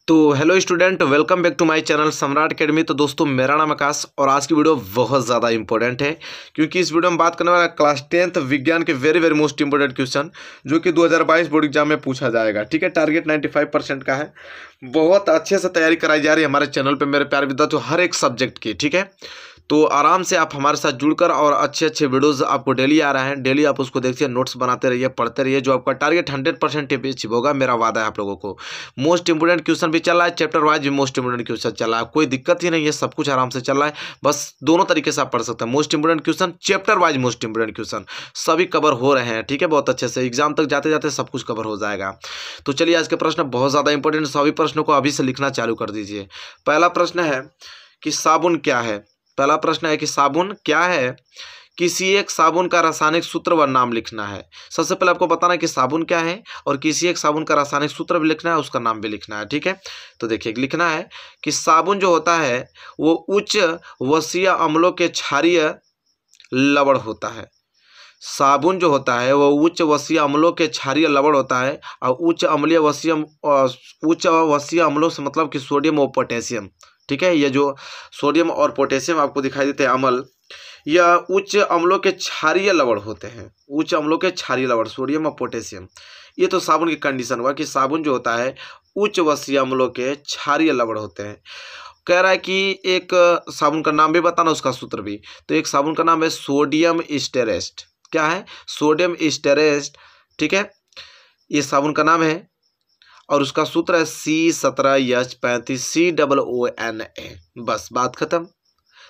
तो hello student, welcome back to my channel Samrat academy. तो दोस्तों, मेरा नाम आकाश और आज की वीडियो बहुत ज़्यादा इंपॉर्टेंट है क्योंकि इस वीडियो में बात करने वाला क्लास 10th विज्ञान के वेरी मोस्ट इंपॉर्टेंट क्वेश्चन जो कि 2022 बोर्ड एग्जाम में पूछा जाएगा। ठीक है, टारगेट 95% का है। बहुत अच्छे से तैयारी कराई जा रही है हमारे चैनल पर मेरे प्यारे विद्यार्थियों, हर एक सब्जेक्ट की। ठीक है, तो आराम से आप हमारे साथ जुड़कर और अच्छे अच्छे वीडियोस आपको डेली आ रहे हैं, डेली आप उसको देखिए, नोट्स बनाते रहिए, पढ़ते रहिए। जो आपका टारगेट 100% अचीव होगा, मेरा वादा है आप लोगों को। मोस्ट इंपोर्टेंट क्वेश्चन भी चल रहा है, चैप्टर वाइज भी मोस्ट इंपोर्टेंट क्वेश्चन चल रहा है, कोई दिक्कत ही नहीं है, सब कुछ आराम से चल रहा है। बस दोनों तरीके से आप पढ़ सकते हैं, most important question, chapter wise most important question सभी कवर हो रहे हैं। ठीक है, बहुत अच्छे से एग्जाम तक जाते जाते सब कुछ कवर हो जाएगा। तो चलिए, आज के प्रश्न बहुत ज़्यादा इंपॉर्टेंट, सभी प्रश्नों को अभी से लिखना चालू कर दीजिए। पहला प्रश्न है कि साबुन क्या है। पहला प्रश्न है कि साबुन क्या है। किसी एक साबुन का रासायनिक सूत्र व नाम लिखना है। सबसे पहले आपको बताना है कि साबुन क्या है और किसी एक साबुन का रासायनिक सूत्र भी लिखना है, उसका नाम भी लिखना है। ठीक है, तो देखिए, लिखना है कि साबुन जो होता है वो उच्च वसीय अम्लों के क्षारीय लवण होता है। साबुन जो होता है वो उच्च वसीय अम्लों के क्षारीय लवण होता है। और उच्च वसीय अम्लों से मतलब कि सोडियम और पोटेशियम। ठीक है, ये जो सोडियम और पोटेशियम आपको दिखाई देते हैं अम्ल, यह उच्च अम्लों के क्षारीय लवण होते हैं। उच्च अम्लों के क्षारीय लवण, सोडियम और पोटेशियम। ये तो साबुन की कंडीशन हुआ कि साबुन जो होता है उच्च वसीय अम्लों के क्षारीय लवण होते हैं। कह रहा है कि एक साबुन का नाम भी बताना, उसका सूत्र भी। तो एक साबुन का नाम है सोडियम स्टेरेस्ट। क्या है? सोडियम स्टेरेस्ट। ठीक है, ये साबुन का नाम है और उसका सूत्र है C17H35 COONA। बस बात खत्म।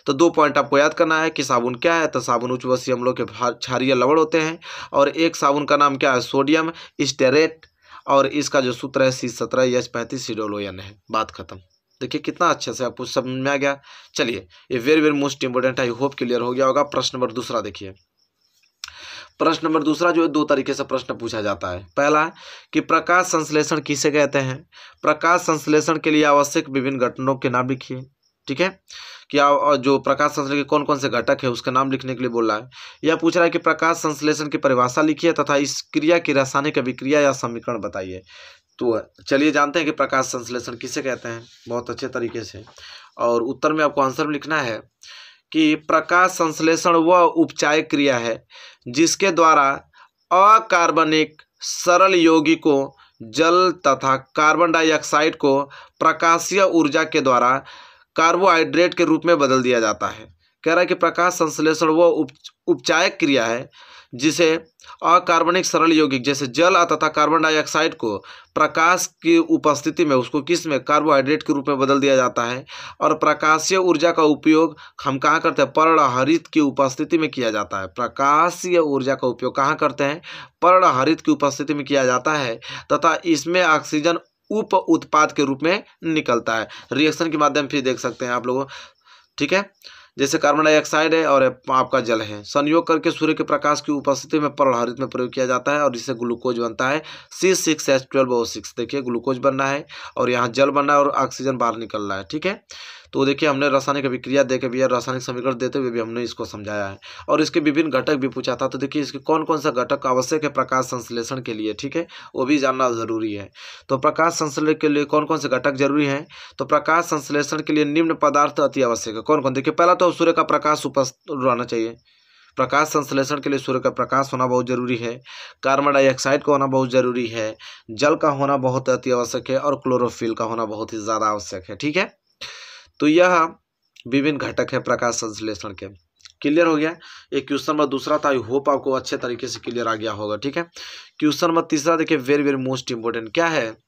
तो 2 पॉइंट आपको याद करना है कि साबुन क्या है। तो साबुन उच्च वसीय अम्लों के क्षारीय लवण होते हैं और एक साबुन का नाम क्या है? सोडियम स्टेरेट, और इसका जो सूत्र है C17H35 COONA है। बात खत्म। देखिए कितना अच्छे से आपको समझ में आ गया। चलिए, ये वेरी मोस्ट इंपोर्टेंट है, आई होप क्लियर हो गया होगा। प्रश्न नंबर दूसरा देखिए। प्रश्न नंबर दूसरा जो है, 2 तरीके से प्रश्न पूछा जाता है। पहला कि प्रकाश संश्लेषण किसे कहते हैं। प्रकाश संश्लेषण के लिए आवश्यक विभिन्न घटकों के नाम लिखिए। ठीक है, क्या जो प्रकाश संश्लेषण के कौन कौन से घटक है उसका नाम लिखने के लिए बोल रहा है। यह पूछ रहा है कि प्रकाश संश्लेषण की परिभाषा लिखिए तथा इस क्रिया की रासायनिक अभिक्रिया या समीकरण बताइए। तो चलिए जानते हैं कि प्रकाश संश्लेषण किसे कहते हैं बहुत अच्छे तरीके से। और उत्तर में आपको आंसर लिखना है कि प्रकाश संश्लेषण वह उपचाय क्रिया है जिसके द्वारा अकार्बनिक सरल यौगिकों जल तथा कार्बन डाइऑक्साइड को प्रकाशीय ऊर्जा के द्वारा कार्बोहाइड्रेट के रूप में बदल दिया जाता है। कह रहा है कि प्रकाश संश्लेषण वह उपचायक क्रिया है जिसे अकार्बनिक सरल यौगिक जैसे जल तथा कार्बन डाइऑक्साइड को प्रकाश की उपस्थिति में उसको किस में कार्बोहाइड्रेट के रूप में बदल दिया जाता है। और प्रकाशीय ऊर्जा का उपयोग हम कहाँ करते हैं? पर्णहरित की उपस्थिति में किया जाता है। प्रकाशीय ऊर्जा का उपयोग कहाँ करते हैं? पर्णहरित की उपस्थिति में किया जाता है तथा इसमें ऑक्सीजन उप उत्पाद के रूप में निकलता है। रिएक्शन के माध्यम से देख सकते हैं आप लोगों। ठीक है, जैसे कार्बन डाइऑक्साइड है और आपका जल है, संयोग करके सूर्य के प्रकाश की उपस्थिति में पर्णहरित में प्रयोग किया जाता है और इससे ग्लूकोज बनता है C6H12O6। देखिए, ग्लूकोज बन रहा है और यहाँ जल बन रहा है और ऑक्सीजन बाहर निकल रहा है। ठीक है, तो देखिए हमने रासायनिक अभिक्रिया देके भी, रासायनिक समीकरण देते हुए भी हमने इसको समझाया है और इसके विभिन्न घटक भी पूछा था। तो देखिए, इसके कौन कौन सा घटक आवश्यक है प्रकाश संश्लेषण के लिए। ठीक है, वो भी जानना जरूरी है। तो प्रकाश संश्लेषण के लिए कौन कौन से घटक जरूरी हैं? तो प्रकाश संश्लेषण के लिए निम्न पदार्थ अति आवश्यक है। कौन कौन? देखिए, पहला तो सूर्य का प्रकाश उपस्थित रहना चाहिए। प्रकाश संश्लेषण के लिए सूर्य का प्रकाश होना बहुत जरूरी है, कार्बन डाइऑक्साइड का होना बहुत जरूरी है, जल का होना बहुत अति आवश्यक है और क्लोरोफिल का होना बहुत ही ज़्यादा आवश्यक है। ठीक है, तो यह विभिन्न घटक है प्रकाश संश्लेषण के। क्लियर हो गया। एक क्वेश्चन नंबर दूसरा था, आई होप आपको अच्छे तरीके से क्लियर आ गया होगा। ठीक है, क्वेश्चन नंबर तीसरा देखिए, वेरी मोस्ट इंपोर्टेंट। क्या है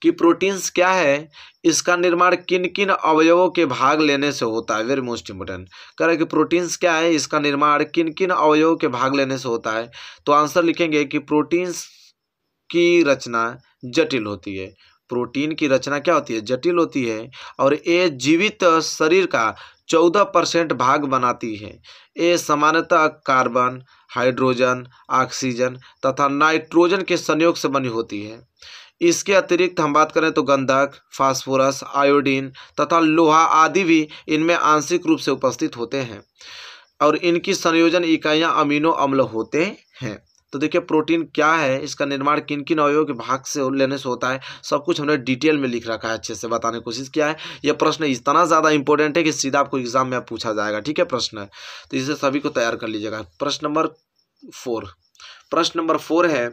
कि प्रोटीन्स क्या है, इसका निर्माण किन किन अवयवों के भाग लेने से होता है। Very most important. कह रहा है कि प्रोटीन्स क्या है, इसका निर्माण किन किन अवयवों के भाग लेने से होता है। तो आंसर लिखेंगे कि प्रोटीन्स की रचना जटिल होती है। प्रोटीन की रचना क्या होती है? जटिल होती है और ये जीवित शरीर का 14% भाग बनाती है। ये सामान्यतः कार्बन, हाइड्रोजन, ऑक्सीजन तथा नाइट्रोजन के संयोग से बनी होती है। इसके अतिरिक्त हम बात करें तो गंधक, फास्फोरस, आयोडीन तथा लोहा आदि भी इनमें आंशिक रूप से उपस्थित होते हैं और इनकी संयोजन इकाइयां अमीनो अम्ल होते हैं। तो देखिए प्रोटीन क्या है, इसका निर्माण किन किन अवयवों के भाग से लेने से होता है, सब कुछ हमने डिटेल में लिख रखा है, अच्छे से बताने की कोशिश किया है। यह प्रश्न इतना ज़्यादा इंपॉर्टेंट है कि सीधा आपको एग्जाम में पूछा जाएगा, ठीक है प्रश्न, तो इसे सभी को तैयार कर लीजिएगा। प्रश्न नंबर 4 है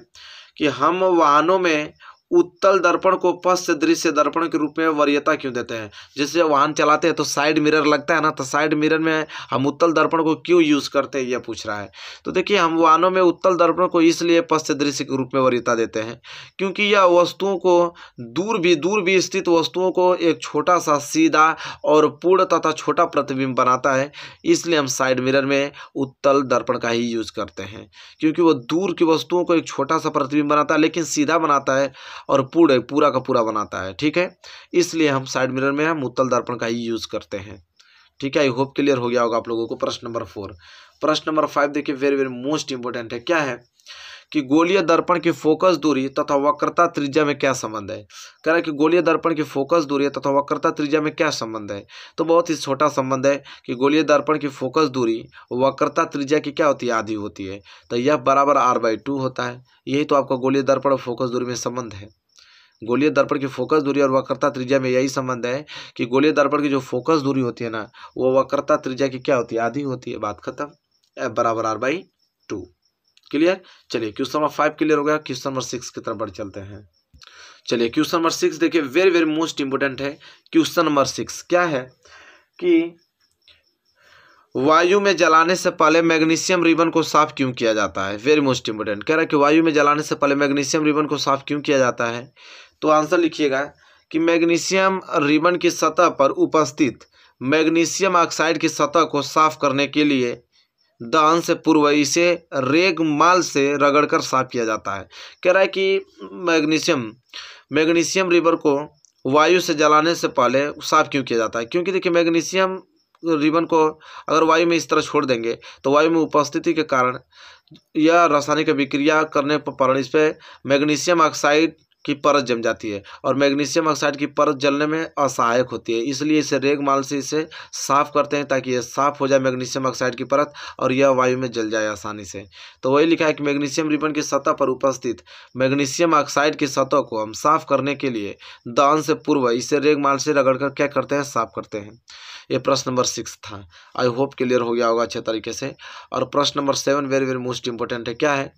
कि हम वाहनों में उत्तल दर्पण को पश्च दृश्य दर्पण के रूप में वरीयता क्यों देते हैं। जैसे वाहन चलाते हैं तो साइड मिरर लगता है ना, तो साइड मिरर में हम उत्तल दर्पण को क्यों यूज करते हैं, यह पूछ रहा है। तो देखिए हम वाहनों में उत्तल दर्पण को इसलिए पश्च दृश्य के रूप में वरीयता देते हैं क्योंकि यह वस्तुओं को दूर भी स्थित वस्तुओं को एक छोटा सा सीधा और पूर्ण तथा छोटा प्रतिबिंब बनाता है, इसलिए हम साइड मिरर में उत्तल दर्पण का ही यूज करते हैं, क्योंकि वो दूर की वस्तुओं को एक छोटा सा प्रतिबिंब बनाता है लेकिन सीधा बनाता है और पूरा का पूरा बनाता है, ठीक है, इसलिए हम साइड मिरर में हम उत्तल दर्पण का ही यूज करते हैं, ठीक है। आई होप क्लियर हो गया होगा आप लोगों को। प्रश्न नंबर 4। प्रश्न नंबर 5 देखिए वेरी वेरी मोस्ट इंपोर्टेंट है, क्या है कि गोलीय दर्पण की फोकस दूरी तथा वक्रता त्रिज्या में क्या संबंध है। कह रहा है कि गोलीय दर्पण की फोकस दूरी तथा वक्रता त्रिज्या में क्या संबंध है। तो बहुत ही छोटा संबंध है कि गोलीय दर्पण की फोकस दूरी वक्रता त्रिज्या की क्या होती है, आधी होती है, तो यह बराबर r/2 होता है। यही तो आपका गोलीय दर्पण और फोकस दूरी में संबंध है। गोलीय दर्पण की फोकस दूरी और वक्रता त्रिज्या में यही संबंध है कि गोलीय दर्पण की जो फोकस दूरी होती है ना, वो वक्रता त्रिज्या की क्या होती है, आधी होती है। बात खत्म। F बराबर r/2। क्लियर। चलिए क्वेश्चन नंबर 5 क्लियर हो गया। क्वेश्चन नंबर 6 की तरफ बढ़ चलते हैं। चलिए क्वेश्चन नंबर 6 देखिए वेरी वेरी मोस्ट इंपोर्टेंट है। क्वेश्चन नंबर 6 क्या है कि वायु में जलाने से पहले मैग्नीशियम रिबन को साफ क्यों किया जाता है। Very most important. कह रहा है कि वायु में जलाने से पहले मैग्नीशियम रिबन को साफ क्यों किया जाता है। तो आंसर लिखिएगा कि मैग्नीशियम रिबन की सतह पर उपस्थित मैग्नीशियम ऑक्साइड की सतह को साफ करने के लिए दहन से पूर्व इसे रेगमाल से रगड़कर साफ किया जाता है। कह रहा है कि मैग्नीशियम रिबन को वायु से जलाने से पहले साफ क्यों किया जाता है, क्योंकि देखिए मैग्नीशियम रिबन को अगर वायु में इस तरह छोड़ देंगे तो वायु में उपस्थिति के कारण यह रासायनिक अभिक्रिया करने पर इस पर मैग्नीशियम ऑक्साइड की परत जम जाती है और मैग्नीशियम ऑक्साइड की परत जलने में असहायक होती है, इसलिए इसे रेगमाल से इसे साफ करते हैं ताकि यह साफ हो जाए मैग्नीशियम ऑक्साइड की परत और यह वायु में जल जाए आसानी से। तो वही लिखा है कि मैग्नीशियम रिबन की सतह पर उपस्थित मैग्नीशियम ऑक्साइड की सतह को हम साफ करने के लिए दहन से पूर्व इसे रेगमाल से रगड़कर क्या करते हैं, साफ करते हैं। ये प्रश्न नंबर 6 था। आई होप क्लियर हो गया होगा अच्छे तरीके से। और प्रश्न number 7 very very most important है, क्या है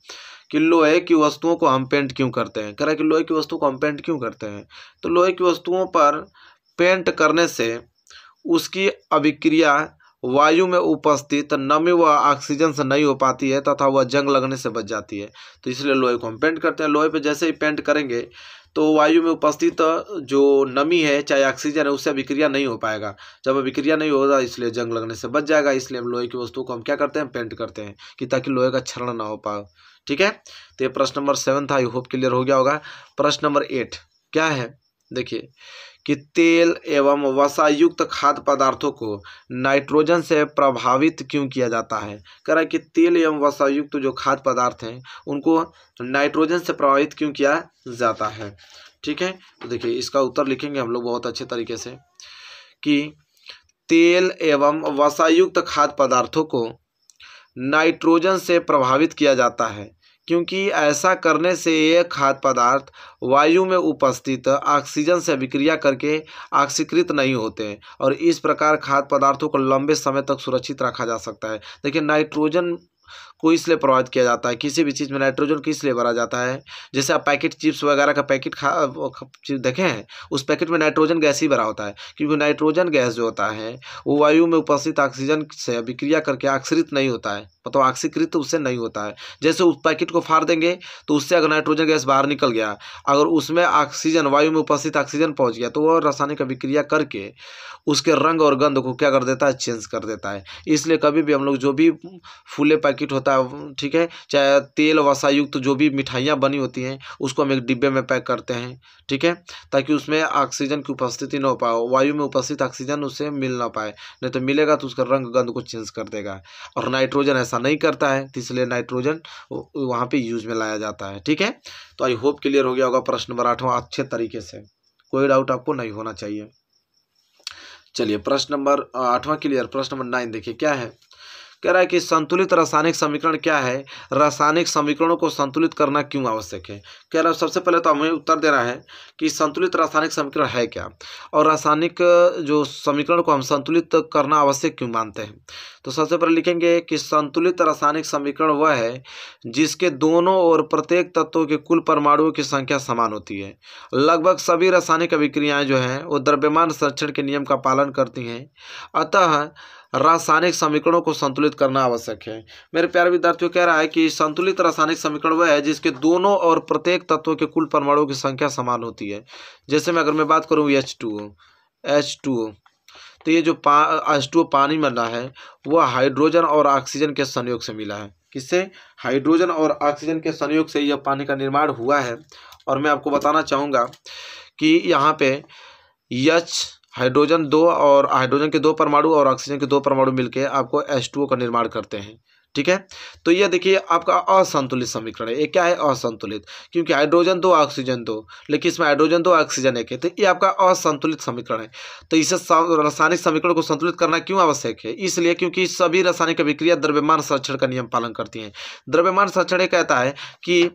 कि लोहे की वस्तुओं को हम पेंट क्यों करते हैं। कह रहा है कि लोहे की वस्तुओं को हम पेंट क्यों करते हैं। तो लोहे की वस्तुओं पर पेंट करने से उसकी अभिक्रिया वायु में उपस्थित नमी व ऑक्सीजन से नहीं हो पाती है तथा वह जंग लगने से बच जाती है, तो इसलिए लोहे को हम पेंट करते हैं। लोहे पे जैसे ही पेंट करेंगे तो वायु में उपस्थित जो नमी है चाहे ऑक्सीजन है उससे अभिक्रिया नहीं हो पाएगा। जब अभिक्रिया नहीं होगा इसलिए जंग लगने से बच जाएगा, इसलिए हम लोहे की वस्तु को हम क्या करते हैं, पेंट करते हैं कि ताकि लोहे का क्षरण ना हो पाए, ठीक है। तो ये प्रश्न नंबर 7 था। आई होप क्लियर हो गया होगा। प्रश्न नंबर 8 क्या है देखिए कि तेल एवं वसायुक्त खाद्य पदार्थों को नाइट्रोजन से प्रभावित क्यों किया जाता है। कह रहा है कि तेल एवं वसायुक्त जो खाद्य पदार्थ हैं उनको नाइट्रोजन से प्रभावित क्यों किया जाता है, ठीक है। तो देखिए इसका उत्तर लिखेंगे हम लोग बहुत अच्छे तरीके से कि तेल एवं वसायुक्त खाद्य पदार्थों को नाइट्रोजन से प्रभावित किया जाता है क्योंकि ऐसा करने से ये खाद्य पदार्थ वायु में उपस्थित ऑक्सीजन से अभिक्रिया करके ऑक्सीकृत नहीं होते हैं और इस प्रकार खाद्य पदार्थों को लंबे समय तक सुरक्षित रखा जा सकता है। देखिए नाइट्रोजन को इसलिए प्रभावित किया जाता है, किसी भी चीज़ में नाइट्रोजन किस लिए भरा जाता है। जैसे आप पैकेट चिप्स वगैरह का पैकेट देखे हैं, उस पैकेट में नाइट्रोजन गैस ही भरा होता है क्योंकि नाइट्रोजन गैस जो होता है वो वायु में उपस्थित ऑक्सीजन से अभिक्रिया करके ऑक्सीकृत नहीं होता है, मतलब ऑक्सीकृत उससे नहीं होता है। जैसे उस पैकेट को फाड़ देंगे तो उससे अगर नाइट्रोजन गैस बाहर निकल गया, अगर उसमें ऑक्सीजन वायु में उपस्थित ऑक्सीजन पहुंच गया तो वह रासायनिक अभिक्रिया करके उसके रंग और गंध को क्या कर देता है, चेंज कर देता है। इसलिए कभी भी हम लोग जो भी फूले पैकेट होता है, ठीक है, चाहे तेल वसायुक्त जो भी मिठाइयाँ बनी होती हैं उसको हम एक डिब्बे में पैक करते हैं, ठीक है, ताकि उसमें ऑक्सीजन की उपस्थिति न हो पाए, वायु में उपस्थित ऑक्सीजन उससे मिल ना पाए, नहीं तो मिलेगा तो उसका रंग गंध को चेंज कर देगा। और नाइट्रोजन ऐसा नहीं करता है, तो इसलिए नाइट्रोजन वहाँ पे यूज में लाया जाता है, ठीक है। तो आई होप क्लियर हो गया होगा प्रश्न नंबर 8वां अच्छे तरीके से, कोई डाउट आपको नहीं होना चाहिए। चलिए प्रश्न नंबर 8वां क्लियर। प्रश्न नंबर 9 देखिए क्या है कह रहा है कि संतुलित रासायनिक समीकरण क्या है, रासायनिक समीकरणों को संतुलित करना क्यों आवश्यक है। कह रहा है सबसे पहले तो हमें उत्तर देना है कि संतुलित रासायनिक समीकरण है क्या, और रासायनिक जो समीकरण को हम संतुलित करना आवश्यक क्यों मानते हैं। तो सबसे पहले लिखेंगे कि संतुलित रासायनिक समीकरण वह है जिसके दोनों ओर प्रत्येक तत्वों के कुल परमाणुओं की संख्या समान होती है। लगभग सभी रासायनिक अभिक्रियाएं जो हैं वो द्रव्यमान संरक्षण के नियम का पालन करती हैं, अतः रासायनिक समीकरणों को संतुलित करना आवश्यक है। मेरे प्यारे विद्यार्थियों, कह रहा है कि संतुलित रासायनिक समीकरण वह है जिसके दोनों और प्रत्येक तत्वों के कुल परमाणुओं की संख्या समान होती है। जैसे मैं अगर मैं बात करूँ H2O, तो ये जो H2O पानी मिला है वह हाइड्रोजन और ऑक्सीजन के संयोग से मिला है। किससे? हाइड्रोजन और ऑक्सीजन के संयोग से यह पानी का निर्माण हुआ है। और मैं आपको बताना चाहूँगा कि यहाँ पे H हाइड्रोजन 2 और हाइड्रोजन के 2 परमाणु और ऑक्सीजन के 2 परमाणु मिलकर आपको H2O का निर्माण करते हैं। ठीक है, तो ये देखिए आपका असंतुलित समीकरण है। ये क्या है? असंतुलित, क्योंकि हाइड्रोजन 2 ऑक्सीजन 2, लेकिन इसमें हाइड्रोजन 2 ऑक्सीजन 1 है, तो ये आपका असंतुलित समीकरण है। तो इसे रासायनिक समीकरण को संतुलित करना क्यों आवश्यक है? इसलिए क्योंकि सभी रासायनिक अभिक्रिया द्रव्यमान संरक्षण का नियम पालन करती हैं। द्रव्यमान संरक्षण ये कहता है कि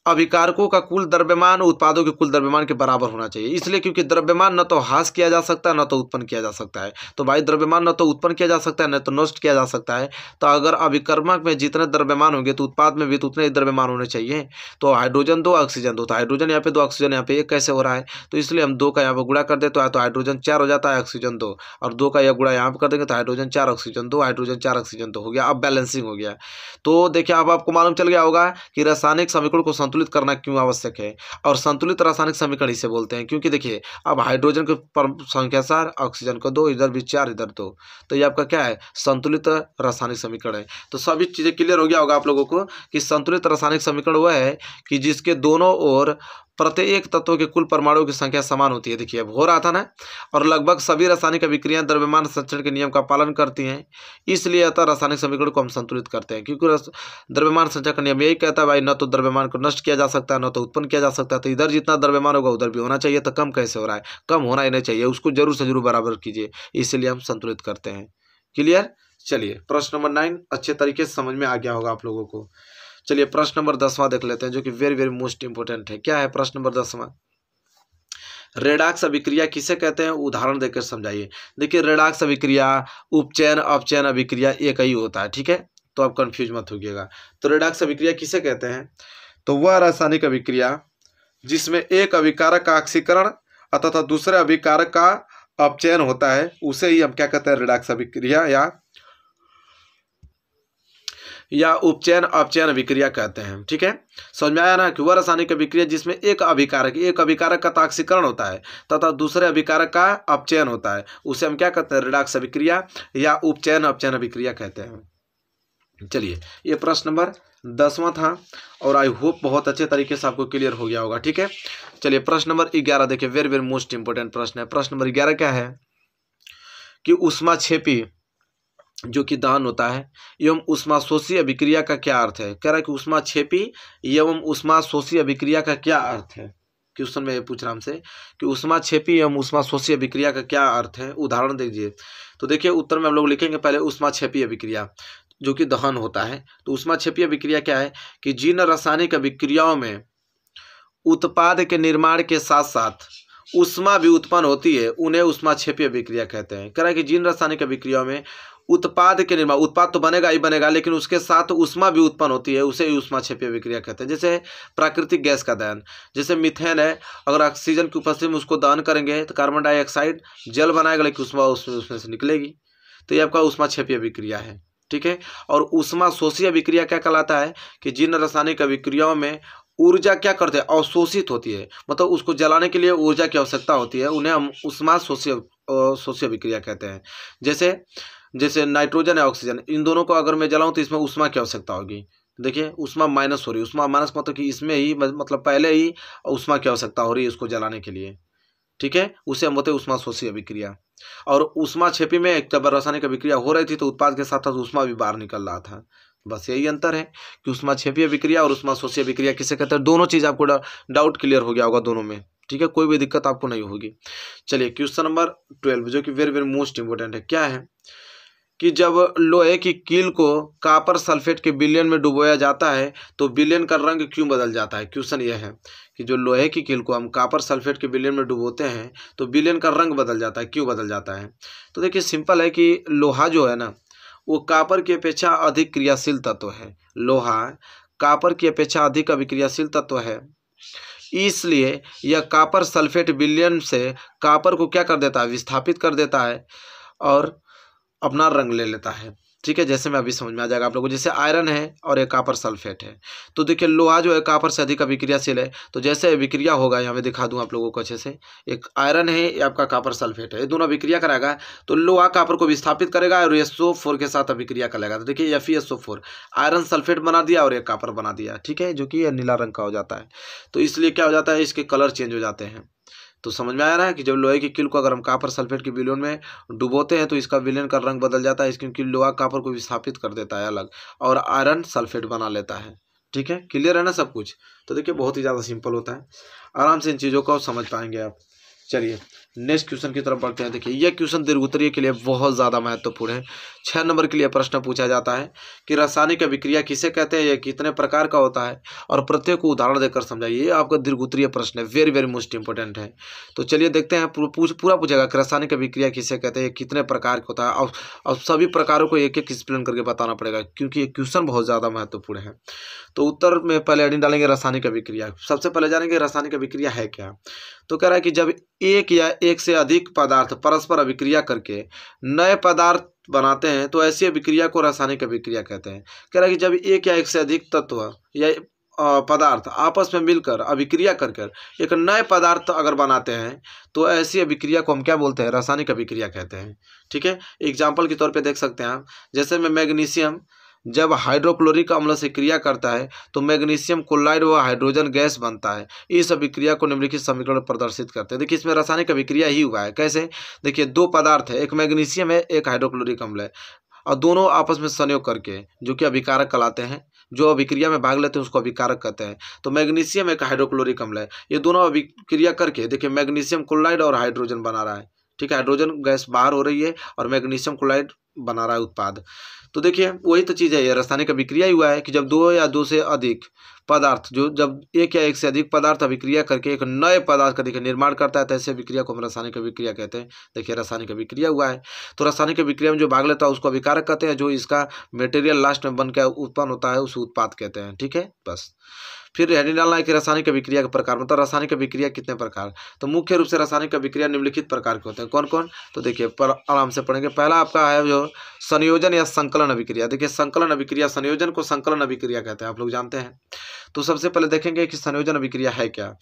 अभिकारकों का कुल द्रव्यमान उत्पादों के कुल द्रव्यमान के बराबर होना चाहिए। इसलिए क्योंकि द्रव्यमान न तो ह्रास किया जा सकता है न तो उत्पन्न किया जा सकता है। तो भाई द्रव्यमान न तो उत्पन्न किया जा सकता है न तो नष्ट किया जा सकता है। तो अगर अभिकर्मक में जितने द्रव्यमान होंगे तो उत्पाद में भी तो उतने ही द्रव्यमान होने चाहिए। तो हाइड्रोजन 2 ऑक्सीजन 2, तो हाइड्रोजन यहाँ पे 2 ऑक्सीजन यहाँ पे 1 कैसे हो रहा है? तो इसलिए हम 2 का यहाँ पर गुणा कर देते हैं तो हाइड्रोजन 4 हो जाता है, ऑक्सीजन 2, और 2 का यह गुणा यहाँ पर कर देंगे तो हाइड्रोजन 4 ऑक्सीजन 2, हाइड्रोजन 4 ऑक्सीजन 2 हो गया। अब बैलेंसिंग हो गया। तो देखिए अब आपको मालूम चल गया होगा कि रासायनिक समीकरण को संतुलित करना क्यों आवश्यक है। और संतुलित रासायनिक समीकरण इसे बोलते हैं क्योंकि देखिए अब हाइड्रोजन की संख्या 4, ऑक्सीजन को 2, इधर भी 4 इधर 2, तो ये आपका क्या है? संतुलित रासायनिक समीकरण है। तो सभी चीजें क्लियर हो गया होगा आप लोगों को कि संतुलित रासायनिक समीकरण वह है कि जिसके दोनों ओर प्रत्येक तत्व के कुल परमाणुओं की संख्या समान होती है। देखिए अब हो रहा था ना। और लगभग सभी रासायनिक अभिक्रियाएं द्रव्यमान संरक्षण के नियम का पालन करती हैं, इसलिए अतः रासायनिक समीकरण को हम संतुलित करते हैं। क्योंकि द्रव्यमान संरक्षण का नियम यही कहता है भाई न तो द्रव्यमान को नष्ट किया जा सकता है न तो उत्पन्न किया जा सकता है। तो इधर जितना द्रव्यमान होगा उधर भी होना चाहिए। तो कम कैसे हो रहा है? कम होना ही नहीं चाहिए, उसको जरूर से जरूर बराबर कीजिए, इसलिए हम संतुलित करते हैं। क्लियर? चलिए प्रश्न नंबर 9 अच्छे तरीके से समझ में आ गया होगा आप लोगों को। चलिए प्रश्न नंबर 10वां देख लेते हैं जो कि वेरी वेरी मोस्ट इंपोर्टेंट है। क्या है प्रश्न नंबर 10वां? रेडॉक्स अभिक्रिया किसे कहते हैं? उदाहरण देकर समझाइए। देखिए रेडॉक्स अभिक्रिया उपचयन अपचयन अभिक्रिया एक ही होता है। ठीक है, तो आप कंफ्यूज मत होइएगा। तो रेडॉक्स अभिक्रिया किसे कहते हैं? तो वह रासायनिक अभिक्रिया जिसमें एक अभिकारक का ऑक्सीकरण तथा दूसरे अभिकारक का अपचयन होता है उसे ही हम क्या कहते हैं? रेडॉक्स अभिक्रिया या उपचयन अपचयन अभिक्रिया कहते हैं। ठीक है, समझ में आया ना कि वह रासायनिक अभिक्रिया जिसमें एक अभिकारक का ऑक्सीकरण होता है तथा दूसरे अभिकारक का अपचयन होता है उसे हम क्या कहते हैं? रेडॉक्स अभिक्रिया या उपचयन अपचयन अभिक्रिया कहते हैं। चलिए ये प्रश्न नंबर 10वां था और आई होप बहुत अच्छे तरीके से आपको क्लियर हो गया होगा। ठीक है, चलिए प्रश्न नंबर 11 देखिए, वेरी वेरी मोस्ट इंपोर्टेंट प्रश्न है। प्रश्न नंबर 11 क्या है कि ऊष्माक्षेपी जो कि दहन होता है एवं ऊष्माशोषी अभिक्रिया का क्या अर्थ है? कह रहा है कि ऊष्माक्षेपी एवं ऊष्माशोषी अभिक्रिया का क्या अर्थ है। क्वेश्चन में ये पूछ रहा हमसे कि ऊष्माक्षेपी एवं ऊष्माशोषी अभिक्रिया का क्या अर्थ है, उदाहरण दीजिए। तो देखिए उत्तर में हम लोग लिखेंगे पहले ऊष्माक्षेपी अभिक्रिया जो कि दहन होता है। तो ऊष्माक्षेपी अभिक्रिया क्या है कि जिन रासायनिक अभिक्रियाओं में उत्पाद के निर्माण के साथ साथ ऊष्मा भी उत्पन्न होती है उन्हें ऊष्माक्षेपी अभिक्रिया कहते हैं। कह रहा है कि जिन रासायनिक अभिक्रियाओं में उत्पाद के निर्माण, उत्पाद तो बनेगा ही बनेगा लेकिन उसके साथ ऊष्मा भी उत्पन्न होती है उसे ऊष्माक्षेपी अभिक्रिया कहते हैं। जैसे प्राकृतिक गैस का दहन, जैसे मीथेन है, अगर ऑक्सीजन की उपस्थिति में उसको दहन करेंगे तो कार्बन डाइऑक्साइड जल बनाएगा लेकिन ऊष्मा उसमें से निकलेगी, तो ये आपका ऊष्माक्षेपी अभिक्रिया है। ठीक है, और ऊष्माशोषी अभिक्रिया क्या कहलाता है कि जिन रासायनिक अभिक्रियाओं में ऊर्जा क्या करते हैं? अवशोषित होती है, मतलब उसको जलाने के लिए ऊर्जा की आवश्यकता होती है, उन्हें हम ऊष्माशोषी अभिक्रिया कहते हैं। जैसे नाइट्रोजन है ऑक्सीजन, इन दोनों को अगर मैं जलाऊं तो इसमें ऊष्मा की आवश्यकता होगी। देखिए ऊष्मा माइनस हो रही है, ऊष्मा माइनस मतलब कि इसमें ही मतलब पहले ही ऊष्मा की आवश्यकता हो रही है इसको जलाने के लिए। ठीक है, उसे हम बोलते हैं ऊष्माशोषी अभिक्रिया। और ऊष्माक्षेपी में एक जब रासायनिक अभिक्रिया हो रही थी तो उत्पाद के साथ साथ ऊष्मा भी बाहर निकल रहा था। बस यही अंतर है कि ऊष्माक्षेपी अभिक्रिया और ऊष्माशोषी अभिक्रिया किसे कहते हैं। दोनों चीज आपको डाउट क्लियर हो गया होगा दोनों में। ठीक है, कोई भी दिक्कत आपको नहीं होगी। चलिए क्वेश्चन नंबर 12 जो कि वेरी वेरी मोस्ट इंपोर्टेंट है। क्या है कि जब लोहे की कील को कॉपर सल्फेट के विलयन में डुबोया जाता है तो विलयन का रंग क्यों बदल जाता है। क्वेश्चन यह है कि जो लोहे की कील को हम कॉपर सल्फेट के विलयन में डुबोते हैं तो विलयन का रंग बदल जाता है, क्यों बदल जाता है। तो देखिए सिंपल है कि लोहा जो है ना वो कॉपर की अपेक्षा अधिक क्रियाशील तत्व है। लोहा कॉपर की अपेक्षा अधिक अभिक्रियाशील तत्व है, इसलिए यह कॉपर सल्फेट विलयन से कॉपर को क्या कर देता है, विस्थापित कर देता है और अपना रंग ले लेता है। ठीक है, जैसे मैं अभी समझ में आ जाएगा आप लोगों को। जैसे आयरन है और एक कॉपर सल्फेट है, तो देखिए लोहा जो है कॉपर से अधिक अभिक्रियाशील है, तो जैसे अभिक्रिया होगा यहाँ मैं दिखा दूँ आप लोगों को अच्छे से। एक आयरन है, ये आपका कॉपर सल्फेट है, ये दोनों अभिक्रिया कराएगा तो लोहा कॉपर को विस्थापित करेगा और SO4 के साथ अभिक्रिया करेगा। तो देखिए FeSO4 आयरन सल्फेट बना दिया और एक कॉपर बना दिया। ठीक है, जो कि यह नीला रंग का हो जाता है। तो इसलिए क्या हो जाता है, इसके कलर चेंज हो जाते हैं। तो समझ में आ रहा है कि जब लोहे की कील को अगर हम कॉपर सल्फेट के विलयन में डुबोते हैं तो इसका विलयन का रंग बदल जाता है, क्योंकि लोहा कॉपर को विस्थापित कर देता है अलग और आयरन सल्फेट बना लेता है। ठीक है, क्लियर है ना सब कुछ। तो देखिए बहुत ही ज़्यादा सिंपल होता है, आराम से इन चीज़ों को समझ पाएंगे आप। चलिए नेक्स्ट क्वेश्चन की तरफ बढ़ते हैं। देखिए यह क्वेश्चन दीर्घोत्तरीय के लिए बहुत ज़्यादा महत्वपूर्ण है। 6 नंबर के लिए प्रश्न पूछा जाता है कि रासायनिक अभिक्रिया किसे कहते हैं, यह कितने प्रकार का होता है और प्रत्येक को उदाहरण देकर समझाइए। ये आपका दीर्घोत्तरीय प्रश्न है, वेरी वेरी मोस्ट इंपॉर्टेंट है। तो चलिए देखते हैं, पूरा पूछेगा कि रासायनिक अभिक्रिया किसे कहते हैं, कितने प्रकार का होता है और सभी प्रकारों को एक एक एक्सप्लेन करके बताना पड़ेगा, क्योंकि ये क्वेश्चन बहुत ज़्यादा महत्वपूर्ण है। तो उत्तर में पहले हेडिंग डालेंगे रासायनिक अभिक्रिया। सबसे पहले जानेंगे रासायनिक अभिक्रिया है क्या। तो कह रहा है कि जब एक या एक से अधिक पदार्थ परस्पर अभिक्रिया करके नए पदार्थ बनाते हैं तो ऐसी अभिक्रिया को रासायनिक अभिक्रिया कहते हैं। कह रहा है कि जब एक या एक से अधिक तत्व या पदार्थ आपस में मिलकर अभिक्रिया कर एक नए पदार्थ अगर बनाते हैं तो ऐसी अभिक्रिया को हम क्या बोलते हैं, रासायनिक अभिक्रिया कहते हैं। ठीक है, एग्जाम्पल के तौर पे देख सकते हैं आप, जैसे में मैग्नीशियम जब हाइड्रोक्लोरिक अम्ल से क्रिया करता है तो मैग्नीशियम क्लोराइड व हाइड्रोजन गैस बनता है। इस अभिक्रिया को निम्नलिखित समीकरण प्रदर्शित करते हैं। देखिए इसमें रासायनिक अभिक्रिया ही हुआ है। कैसे, देखिए दो पदार्थ है, एक मैग्नीशियम है एक हाइड्रोक्लोरिक अम्ल है, और दोनों आपस में संयोग करके जो कि अभिकारक कहलाते हैं, जो अभिक्रिया में भाग लेते हैं उसको अभिकारक कहते हैं। तो मैग्नीशियम एक हाइड्रोक्लोरिक अम्ल है, ये दोनों अभिक्रिया करके देखिए मैग्नीशियम क्लोराइड और हाइड्रोजन बना रहा है। ठीक है, हाइड्रोजन गैस बाहर हो रही है और मैग्नीशियम क्लोराइड बना रहा है उत्पाद। तो देखिए वही तो चीज़ है, ये रासायनिक अभिक्रिया ही हुआ है कि जब दो या दो से अधिक पदार्थ जब एक या एक से अधिक पदार्थ अभिक्रिया करके एक नए पदार्थ का देखिए निर्माण करता है तो ऐसे अभिक्रिया को हम रासायनिक अभिक्रिया कहते हैं। देखिए रासायनिक अभिक्रिया हुआ है, तो रासायनिक अभिक्रिया में जो भाग लेता है उसको अभिकारक कहते हैं, जो इसका मटेरियल लास्ट में बनकर उत्पन्न होता है उसे उत्पाद कहते हैं। ठीक है, बस फिर हेडिंग डालना है कि रासायनिक अभिक्रिया के प्रकार, मतलब रासायनिक अभिक्रिया कितने प्रकार। तो मुख्य रूप से रासायनिक अभिक्रिया निम्नलिखित प्रकार के होते हैं। कौन कौन, तो देखिए आराम से पढ़ेंगे। पहला आपका है जो संयोजन या संकलन अभिक्रिया। देखिए संकलन अभिक्रिया, संयोजन को संकलन अभिक्रिया कहते हैं, आप लोग जानते हैं। तो सबसे पहले देखेंगे कि संयोजन अभिक्रिया है क्या।